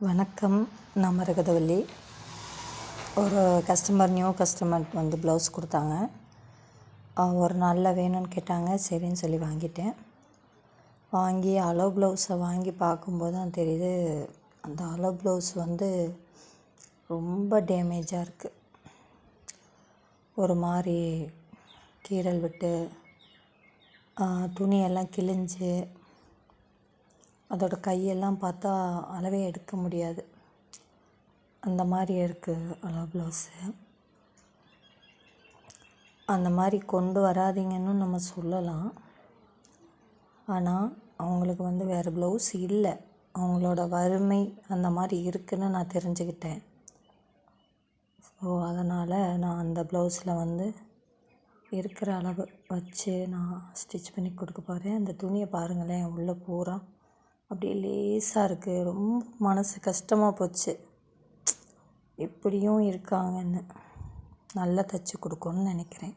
வணக்கம். நான் மரகதவள்ளி. ஒரு நியூ கஸ்டமர் வந்து ப்ளவுஸ் கொடுத்தாங்க. ஒரு நாளில் வேணும்னு கேட்டாங்க. சரின்னு சொல்லி வாங்கிட்டேன். வாங்கி அளவு ப்ளவுஸை வாங்கி பார்க்கும்போது தான் தெரியுது, அந்த அளவு ப்ளவுஸ் வந்து ரொம்ப டேமேஜாக இருக்குது. ஒரு மாதிரி கீறல் விட்டு துணியெல்லாம் கிழிஞ்சு, அதோட கையெல்லாம் பார்த்தா அளவே எடுக்க முடியாது, அந்த மாதிரி இருக்குது அளவு ப்ளவுஸு. அந்த மாதிரி கொண்டு வராதீங்கன்னு நம்ம சொல்லலாம். ஆனால் அவங்களுக்கு வந்து வேறு ப்ளவுஸ் இல்லை, அவங்களோட வறுமை அந்த மாதிரி இருக்குதுன்னு நான் தெரிஞ்சுக்கிட்டேன். ஸோ அதனால் நான் அந்த ப்ளவுஸில் வந்து இருக்கிற அளவு வச்சு நான் ஸ்டிச் பண்ணி கொடுக்க போகிறேன். அந்த துணியை பாருங்களேன், உள்ளே பூரா அப்படியே லேசாக இருக்குது. ரொம்ப மனசு கஷ்டமாக போச்சு, இப்படியும் இருக்காங்கன்னு. நல்லா தைச்சி கொடுக்கணும்னு நினைக்கிறேன்.